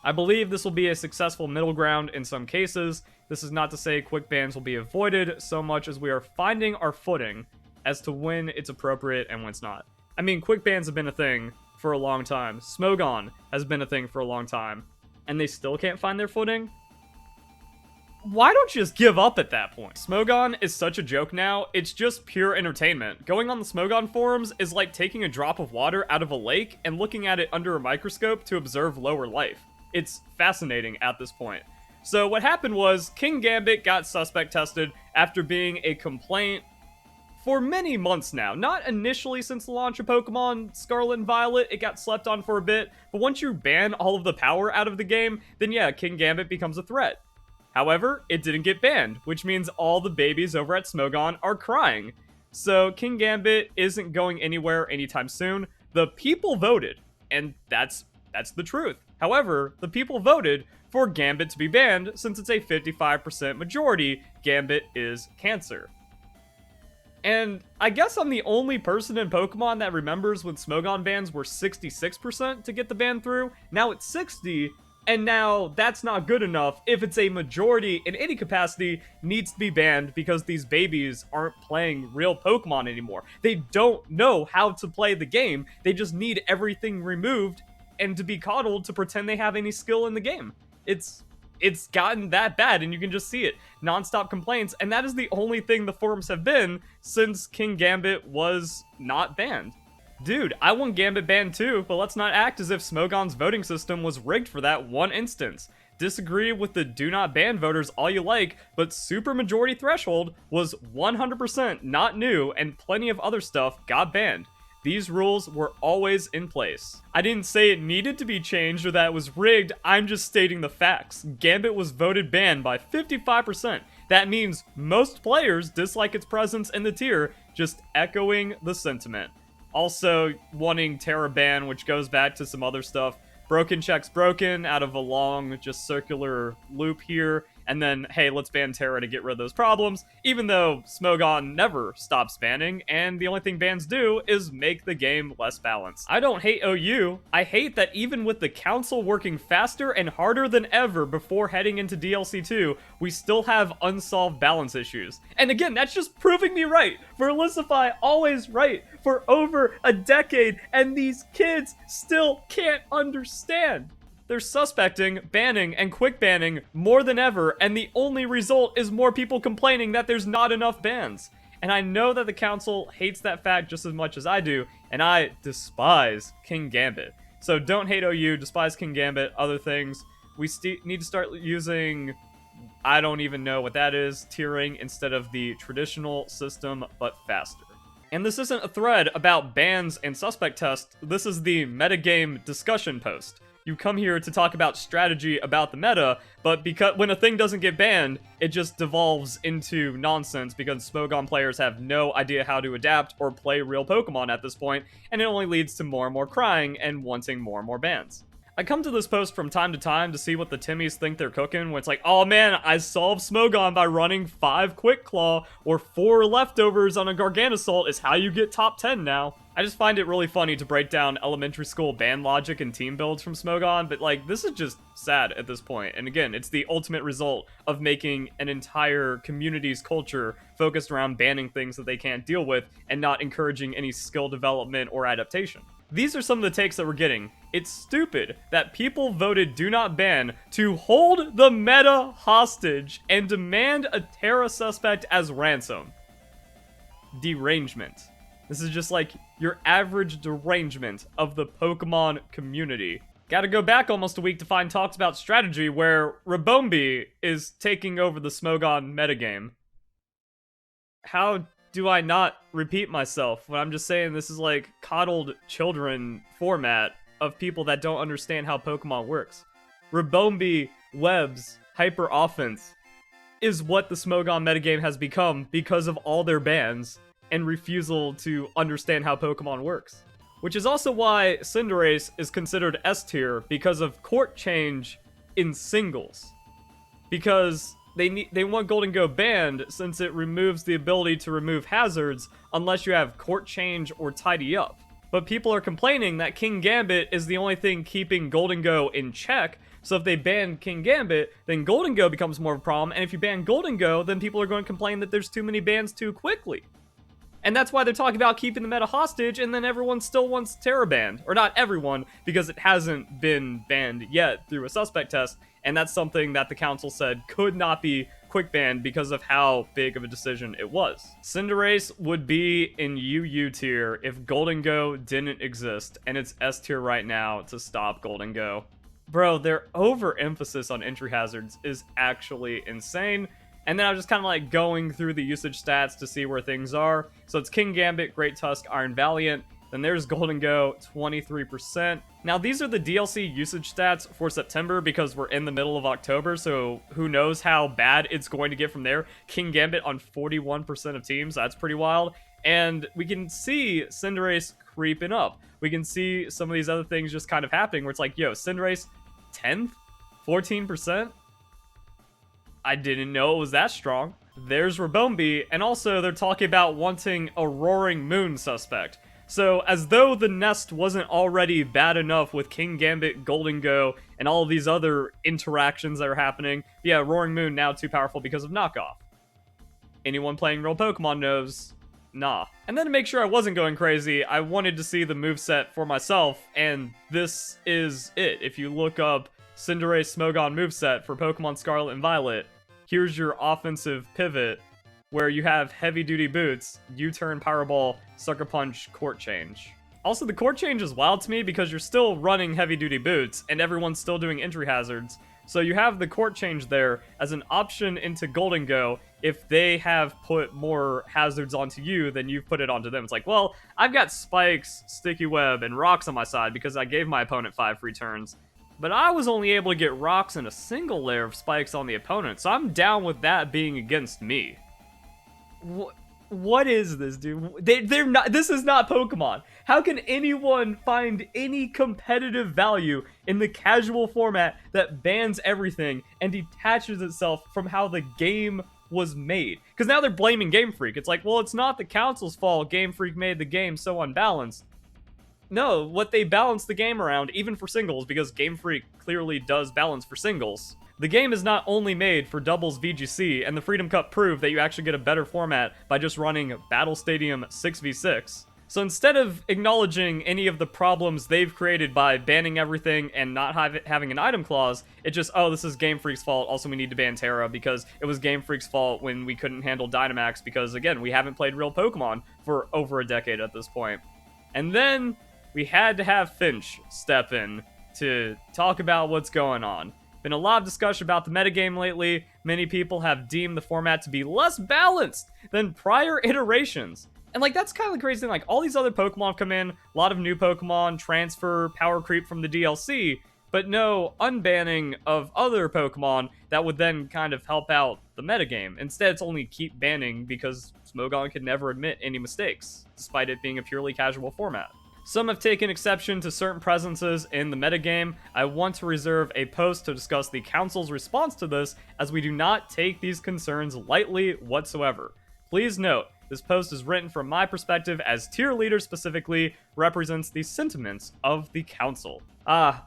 I believe this will be a successful middle ground in some cases. This is not to say quick bans will be avoided so much as we are finding our footing as to when it's appropriate and when it's not. I mean, quick bans have been a thing for a long time. Smogon has been a thing for a long time, and they still can't find their footing? Why don't you just give up at that point? Smogon is such a joke now, it's just pure entertainment. Going on the Smogon forums is like taking a drop of water out of a lake and looking at it under a microscope to observe lower life. It's fascinating at this point. So what happened was, Kingambit got suspect tested after being a complaint for many months now. Not initially since the launch of Pokemon Scarlet and Violet, it got slept on for a bit, but once you ban all of the power out of the game, then yeah, Kingambit becomes a threat. However, it didn't get banned, which means all the babies over at Smogon are crying. So Kingambit isn't going anywhere anytime soon. The people voted, and that's the truth. However, the people voted for Gambit to be banned since it's a 55% majority. Gambit is cancer. And I guess I'm the only person in Pokemon that remembers when Smogon bans were 66% to get the ban through. Now it's 60%. And now, that's not good enough if it's a majority in any capacity needs to be banned because these babies aren't playing real Pokemon anymore. They don't know how to play the game. They just need everything removed and to be coddled to pretend they have any skill in the game. It's gotten that bad, and you can just see it. Non-stop complaints, and that is the only thing the forums have been since Kingambit was not banned. Dude, I want Gambit banned too, but let's not act as if Smogon's voting system was rigged for that one instance. Disagree with the do not ban voters all you like, but supermajority threshold was 100% not new, and plenty of other stuff got banned. These rules were always in place. I didn't say it needed to be changed or that it was rigged, I'm just stating the facts. Gambit was voted banned by 55%. That means most players dislike its presence in the tier, just echoing the sentiment. Also, wanting Terra ban, which goes back to some other stuff. Broken checks broken out of a long, just circular loop here. And then, hey, let's ban Terra to get rid of those problems. Even though Smogon never stops banning, and the only thing bans do is make the game less balanced. I don't hate OU. I hate that even with the council working faster and harder than ever before heading into DLC 2, we still have unsolved balance issues. And again, that's just proving me right. Verlisify always right for over a decade, and these kids still can't understand. They're suspecting, banning, and quick banning more than ever, and the only result is more people complaining that there's not enough bans. And I know that the council hates that fact just as much as I do, and I despise Kingambit. So don't hate OU, despise Kingambit, other things. We need to start using, I don't even know what that is, tiering instead of the traditional system, but faster. And this isn't a thread about bans and suspect tests, this is the metagame discussion post. You come here to talk about strategy about the meta, but because when a thing doesn't get banned, it just devolves into nonsense because Smogon players have no idea how to adapt or play real Pokemon at this point, and it only leads to more and more crying and wanting more and more bans. I come to this post from time to time to see what the Timmies think they're cooking, when it's like, oh man, I solved Smogon by running 5 Quick Claw, or 4 leftovers on a Garganasalt is how you get top 10 now. I just find it really funny to break down elementary school ban logic and team builds from Smogon, but like, this is just sad at this point. And again, it's the ultimate result of making an entire community's culture focused around banning things that they can't deal with and not encouraging any skill development or adaptation. These are some of the takes that we're getting. It's stupid that people voted do not ban to hold the meta hostage and demand a Terra suspect as ransom. Derangement. This is just like your average derangement of the Pokemon community. Gotta go back almost a week to find talks about strategy where Rabombi is taking over the Smogon metagame. How do I not repeat myself when I'm just saying this is like coddled children format of people that don't understand how Pokemon works? Rabombi Web's hyper offense is what the Smogon metagame has become because of all their bans and refusal to understand how Pokemon works. Which is also why Cinderace is considered S tier because of court change in singles. Because they want Golden Go banned since it removes the ability to remove hazards unless you have court change or tidy up. But people are complaining that Kingambit is the only thing keeping Golden Go in check, So if they ban Kingambit, then Golden Go becomes more of a problem, and if you ban Golden Go, then people are going to complain that there's too many bans too quickly. And that's why they're talking about keeping the meta hostage, and then everyone still wants Terra banned. Or not everyone, because it hasn't been banned yet through a suspect test, and that's something that the council said could not be quick banned because of how big of a decision it was. Cinderace would be in UU tier if Golden Go didn't exist, and it's S tier right now to stop Golden Go. Bro, their overemphasis on entry hazards is actually insane. And then I'm just kind of like going through the usage stats to see where things are. So it's Kingambit, Great Tusk, Iron Valiant. Then there's Golden Go, 23%. Now these are the DLC usage stats for September because we're in the middle of October. So who knows how bad it's going to get from there. Kingambit on 41% of teams. That's pretty wild. And we can see Cinderace creeping up. We can see some of these other things just kind of happening where it's like, yo, Cinderace 10th? 14%? I didn't know it was that strong. There's Rabombi, and also they're talking about wanting a Roaring Moon suspect. So, as though the nest wasn't already bad enough with Kingambit, Golden Go, and all of these other interactions that are happening, yeah, Roaring Moon now too powerful because of knockoff. Anyone playing real Pokemon knows, nah. And then to make sure I wasn't going crazy, I wanted to see the moveset for myself, and this is it. If you look up Cinderace Smogon moveset for Pokemon Scarlet and Violet, here's your offensive pivot, where you have Heavy Duty Boots, U-turn, Power Ball, Sucker Punch, Court Change. Also, the Court Change is wild to me because you're still running Heavy Duty Boots, and everyone's still doing entry hazards. So you have the Court Change there as an option into Golden Go if they have put more hazards onto you than you've put it onto them. It's like, well, I've got Spikes, Sticky Web, and Rocks on my side because I gave my opponent 5 free turns. But I was only able to get Rocks and a single layer of Spikes on the opponent, so I'm down with that being against me. What is this, dude? They're not. This is not Pokemon. How can anyone find any competitive value in the casual format that bans everything and detaches itself from how the game was made? Because now they're blaming Game Freak. It's like, well, it's not the council's fault Game Freak made the game so unbalanced. No, what they balance the game around, even for singles, because Game Freak clearly does balance for singles. The game is not only made for doubles VGC, and the Freedom Cup proved that you actually get a better format by just running Battle Stadium 6v6. So instead of acknowledging any of the problems they've created by banning everything and not having an item clause, it just, oh, this is Game Freak's fault, also we need to ban Terra because it was Game Freak's fault when we couldn't handle Dynamax because, again, we haven't played real Pokemon for over a decade at this point. And then we had to have Finch step in to talk about what's going on. Been a lot of discussion about the metagame lately. Many people have deemed the format to be less balanced than prior iterations. And like, that's kind of the crazy thing. Like, all these other Pokemon come in, a lot of new Pokemon, transfer, power creep from the DLC, but no unbanning of other Pokemon that would then kind of help out the metagame. Instead, it's only keep banning because Smogon could never admit any mistakes, despite it being a purely casual format. Some have taken exception to certain presences in the metagame. I want to reserve a post to discuss the council's response to this, as we do not take these concerns lightly whatsoever. Please note, this post is written from my perspective as tier leader specifically, represents the sentiments of the council.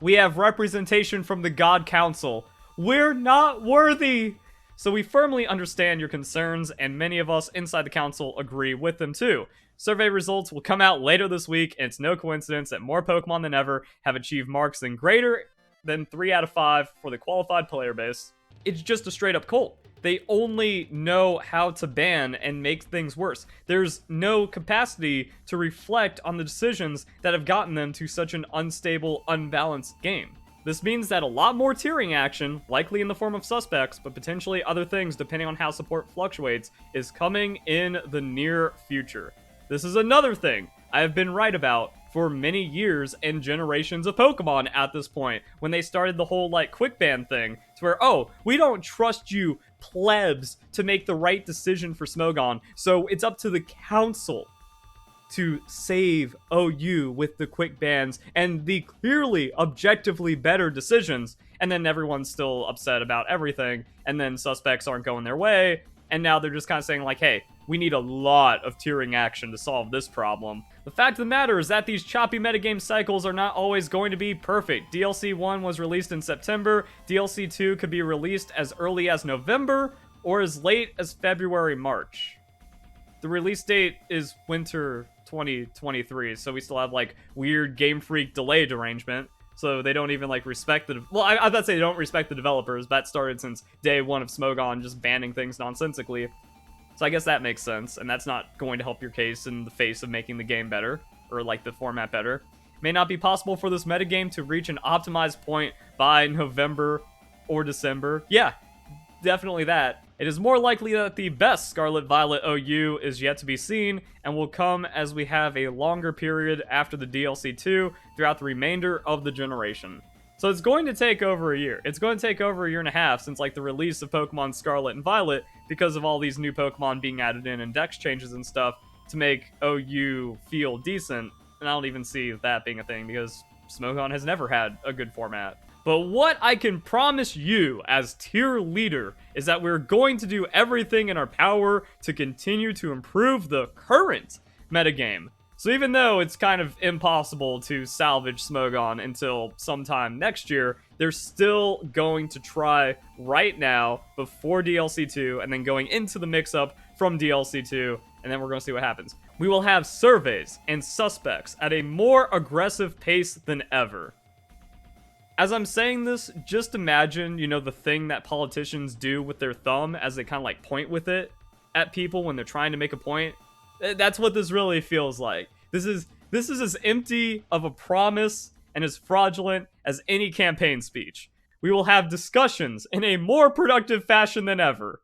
We have representation from the God Council. We're not worthy! So we firmly understand your concerns, and many of us inside the council agree with them too. Survey results will come out later this week, and it's no coincidence that more Pokemon than ever have achieved marks than greater than 3 out of 5 for the qualified player base. It's just a straight up cult. They only know how to ban and make things worse. There's no capacity to reflect on the decisions that have gotten them to such an unstable, unbalanced game. This means that a lot more tiering action, likely in the form of suspects, but potentially other things depending on how support fluctuates, is coming in the near future. This is another thing I have been right about for many years and generations of Pokemon at this point, when they started the whole, like, quick ban thing, to where, oh, we don't trust you plebs to make the right decision for Smogon, so it's up to the council to save OU with the quick bans and the clearly objectively better decisions, and then everyone's still upset about everything, and then suspects aren't going their way, and now they're just kind of saying like, hey, We need a lot of tiering action to solve this problem. The fact of the matter is that these choppy metagame cycles are not always going to be perfect. DLC 1 was released in September, DLC 2 could be released as early as November, or as late as February, March. The release date is winter 2023, so we still have, like, weird Game Freak delay derangement. So they don't even, like, respect the... Well, I was about to say they don't respect the developers. That started since day one of Smogon, just banning things nonsensically. So I guess that makes sense, and that's not going to help your case in the face of making the game better, or, like, the format better. It may not be possible for this metagame to reach an optimized point by November or December. Yeah, definitely that. It is more likely that the best Scarlet Violet OU is yet to be seen, and will come as we have a longer period after the DLC 2 throughout the remainder of the generation. So it's going to take over a year. It's going to take over a year and a half since, like, the release of Pokemon Scarlet and Violet, because of all these new Pokemon being added in and dex changes and stuff to make OU feel decent. And I don't even see that being a thing, because Smogon has never had a good format. But what I can promise you as tier leader is that we're going to do everything in our power to continue to improve the current metagame. So even though it's kind of impossible to salvage Smogon until sometime next year, they're still going to try right now before DLC 2 and then going into the mix-up from DLC 2, and then we're going to see what happens. We will have surveys and suspects at a more aggressive pace than ever. As I'm saying this, just imagine, you know, the thing that politicians do with their thumb as they kind of like point with it at people when they're trying to make a point. That's what this really feels like. This is as empty of a promise and as fraudulent as any campaign speech. We will have discussions in a more productive fashion than ever.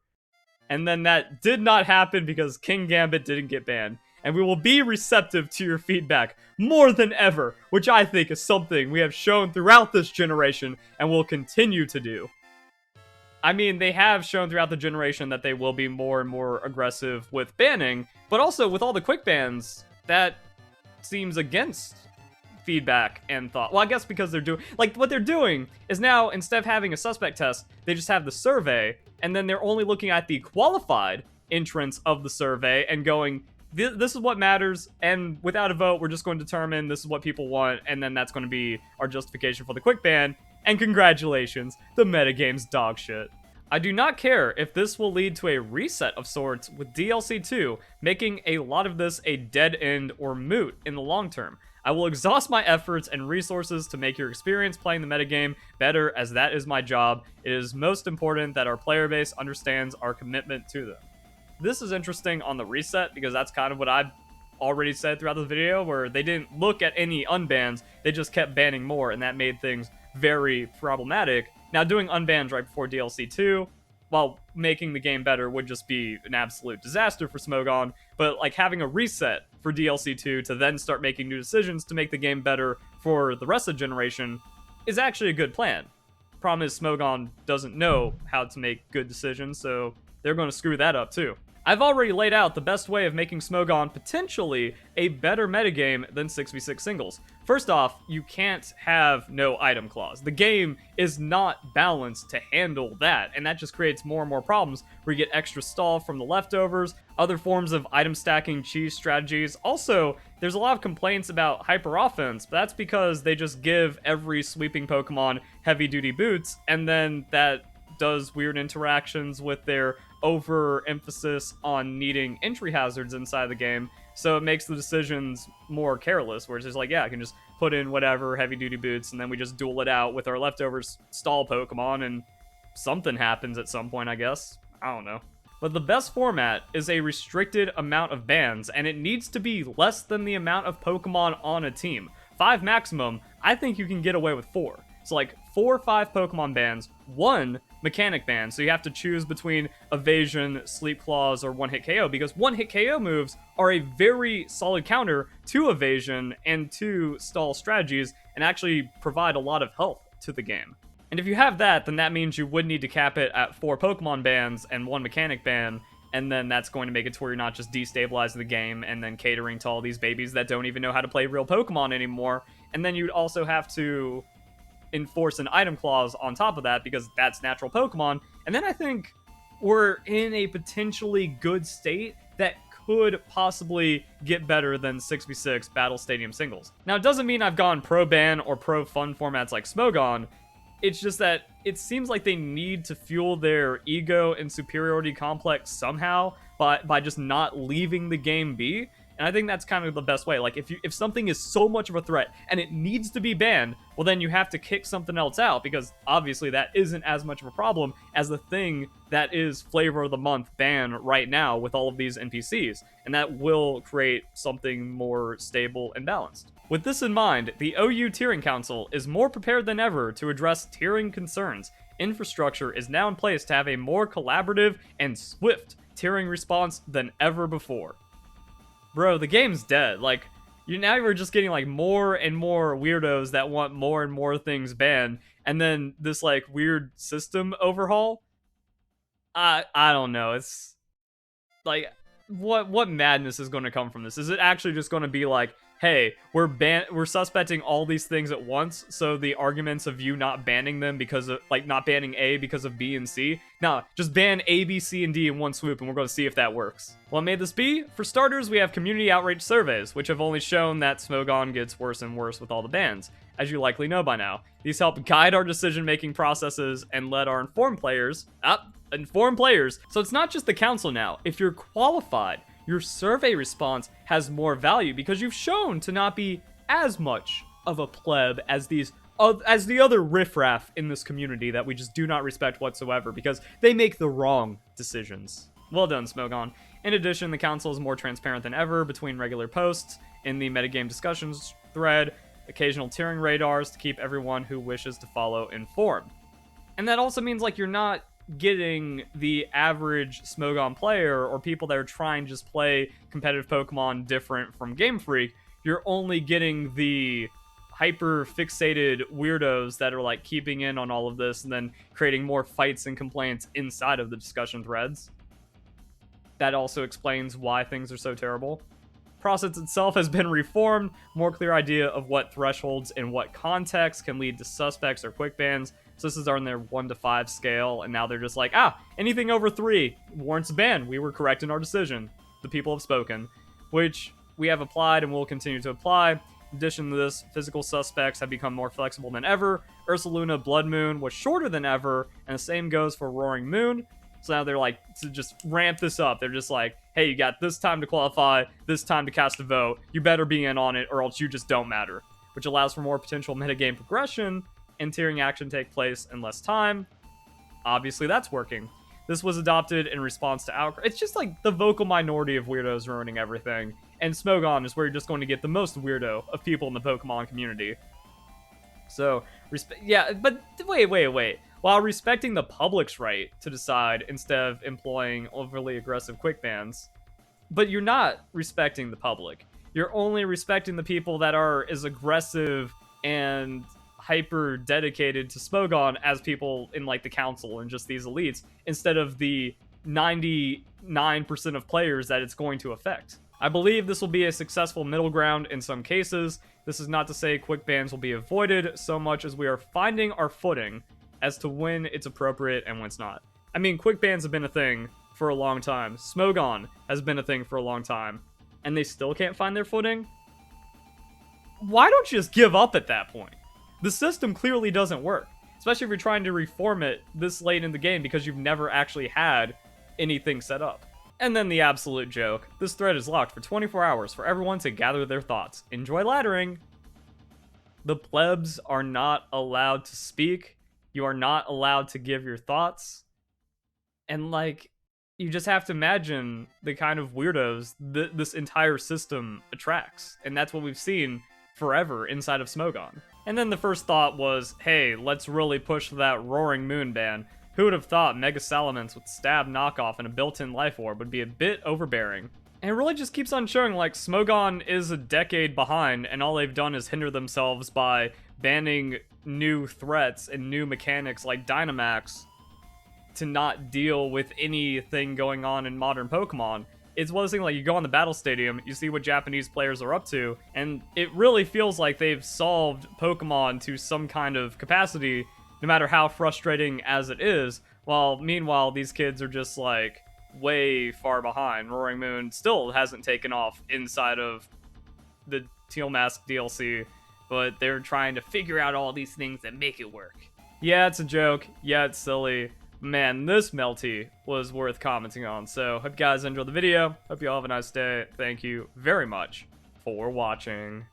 And then that did not happen because Kingambit didn't get banned. And we will be receptive to your feedback more than ever, which I think is something we have shown throughout this generation and will continue to do. I mean, they have shown throughout the generation that they will be more and more aggressive with banning, but also with all the quick bans, that seems against feedback and thought. Well, I guess because they're doing, like, what they're doing is now, instead of having a suspect test, they just have the survey, and then they're only looking at the qualified entrance of the survey and going, this is what matters, and without a vote, we're just going to determine this is what people want, and then that's going to be our justification for the quick ban, and congratulations, the metagame's dog shit. I do not care if this will lead to a reset of sorts with DLC 2, making a lot of this a dead end or moot in the long term. I will exhaust my efforts and resources to make your experience playing the metagame better, as that is my job. It is most important that our player base understands our commitment to them. This is interesting on the reset, because that's kind of what I've already said throughout the video, where they didn't look at any unbans, they just kept banning more, and that made things very problematic. Now, doing unbans right before DLC 2, while making the game better, would just be an absolute disaster for Smogon, but like having a reset for DLC 2 to then start making new decisions to make the game better for the rest of the generation is actually a good plan. Problem is, Smogon doesn't know how to make good decisions, so they're going to screw that up too. I've already laid out the best way of making Smogon potentially a better metagame than 6v6 singles. First off, you can't have no item clause. The game is not balanced to handle that, and that just creates more and more problems where you get extra stall from the leftovers, other forms of item stacking cheese strategies. Also, there's a lot of complaints about hyper offense, but that's because they just give every sweeping Pokemon heavy duty boots, and then that does weird interactions with their overemphasis on needing entry hazards inside the game, so it makes the decisions more careless, where it's just like, yeah, I can just put in whatever heavy duty boots, and then we just duel it out with our leftovers stall Pokemon, and something happens at some point, I guess. I don't know. But the best format is a restricted amount of bans, and it needs to be less than the amount of Pokemon on a team. 5 maximum, I think you can get away with 4. So like 4 or 5 Pokemon bans, 1 mechanic ban, so you have to choose between evasion, sleep claws, or one-hit KO, because one-hit KO moves are a very solid counter to evasion and to stall strategies, and actually provide a lot of health to the game. And if you have that, then that means you would need to cap it at 4 Pokemon bans and 1 mechanic ban, and then that's going to make it to where you're not just destabilizing the game and then catering to all these babies that don't even know how to play real Pokemon anymore. And then you'd also have to enforce an item clause on top of that, because that's natural Pokemon. And then I think we're in a potentially good state that could possibly get better than 6v6 Battle Stadium singles. Now, it doesn't mean I've gone pro-ban or pro-fun formats like Smogon. It's just that it seems like they need to fuel their ego and superiority complex somehow by just not leaving the game be. And I think that's kind of the best way. Like, if something is so much of a threat and it needs to be banned, well, then you have to kick something else out, because obviously that isn't as much of a problem as the thing that is Flavor of the Month ban right now with all of these NPCs. And that will create something more stable and balanced. With this in mind, the OU Tiering Council is more prepared than ever to address tiering concerns. Infrastructure is now in place to have a more collaborative and swift tiering response than ever before. Bro, the game's dead. Like, you're just getting like more and more weirdos that want more and more things banned, and then this like weird system overhaul. I don't know. It's like, what madness is going to come from this? Is it actually just going to be like, hey, we're suspecting all these things at once, so the arguments of you not banning them because of, like, not banning A because of B and C? No, just ban A, B, C, and D in one swoop, and we're going to see if that works. What may this be? For starters, we have community outreach surveys, which have only shown that Smogon gets worse and worse with all the bans, as you likely know by now. These help guide our decision-making processes and let our informed players, so it's not just the council now. If you're qualified, your survey response has more value because you've shown to not be as much of a pleb as the other riffraff in this community that we just do not respect whatsoever because they make the wrong decisions. Well done, Smogon. In addition, the council is more transparent than ever between regular posts, in the metagame discussions thread, occasional tiering radars to keep everyone who wishes to follow informed. And that also means, like, you're not getting the average Smogon player or people that are trying to just play competitive Pokemon different from Game Freak. You're only getting the hyper fixated weirdos that are like keeping in on all of this and then creating more fights and complaints inside of the discussion threads. That also explains why things are so terrible. Process itself has been reformed, more clear idea of what thresholds and what context can lead to suspects or quick bans. So this is on their 1 to 5 scale, and now they're just like, anything over 3 warrants a ban. We were correct in our decision. The people have spoken, which we have applied and will continue to apply. In addition to this, physical suspects have become more flexible than ever. Ursaluna Blood Moon was shorter than ever, and the same goes for Roaring Moon. So now they're like, to just ramp this up, they're just like, hey, you got this time to qualify, this time to cast a vote, you better be in on it or else you just don't matter. Which allows for more potential metagame progression and tiering action take place in less time. Obviously that's working. This was adopted in response to outcry. It's just like the vocal minority of weirdos ruining everything. And Smogon is where you're just going to get the most weirdo of people in the Pokemon community. So, yeah, but wait. While respecting the public's right to decide instead of employing overly aggressive quick bans, but you're not respecting the public. You're only respecting the people that are as aggressive and hyper dedicated to Smogon as people in like the council and just these elites, instead of the 99% of players that it's going to affect. I believe this will be a successful middle ground in some cases. This is not to say quick bans will be avoided so much as we are finding our footing as to when it's appropriate and when it's not. I mean, quick bans have been a thing for a long time. Smogon has been a thing for a long time, and they still can't find their footing? Why don't you just give up at that point? The system clearly doesn't work, especially if you're trying to reform it this late in the game because you've never actually had anything set up. And then the absolute joke. This thread is locked for 24 hours for everyone to gather their thoughts. Enjoy laddering. The plebs are not allowed to speak. You are not allowed to give your thoughts. And like, you just have to imagine the kind of weirdos this entire system attracts. And that's what we've seen forever inside of Smogon. And then the first thought was, hey, let's really push that Roaring Moon ban. Who would have thought Mega Salamence with Stab Knockoff and a built-in Life Orb would be a bit overbearing? And it really just keeps on showing like Smogon is a decade behind, and all they've done is hinder themselves by banning new threats and new mechanics like Dynamax to not deal with anything going on in modern Pokemon. It's one of those things, like, you go on the Battle Stadium, you see what Japanese players are up to, and it really feels like they've solved Pokemon to some kind of capacity, no matter how frustrating as it is, while meanwhile these kids are just like way far behind. Roaring Moon still hasn't taken off inside of the Teal Mask DLC, but they're trying to figure out all these things that make it work. Yeah, it's a joke. Yeah, it's silly. Man, this Melty was worth commenting on. So, hope you guys enjoyed the video. Hope you all have a nice day. Thank you very much for watching.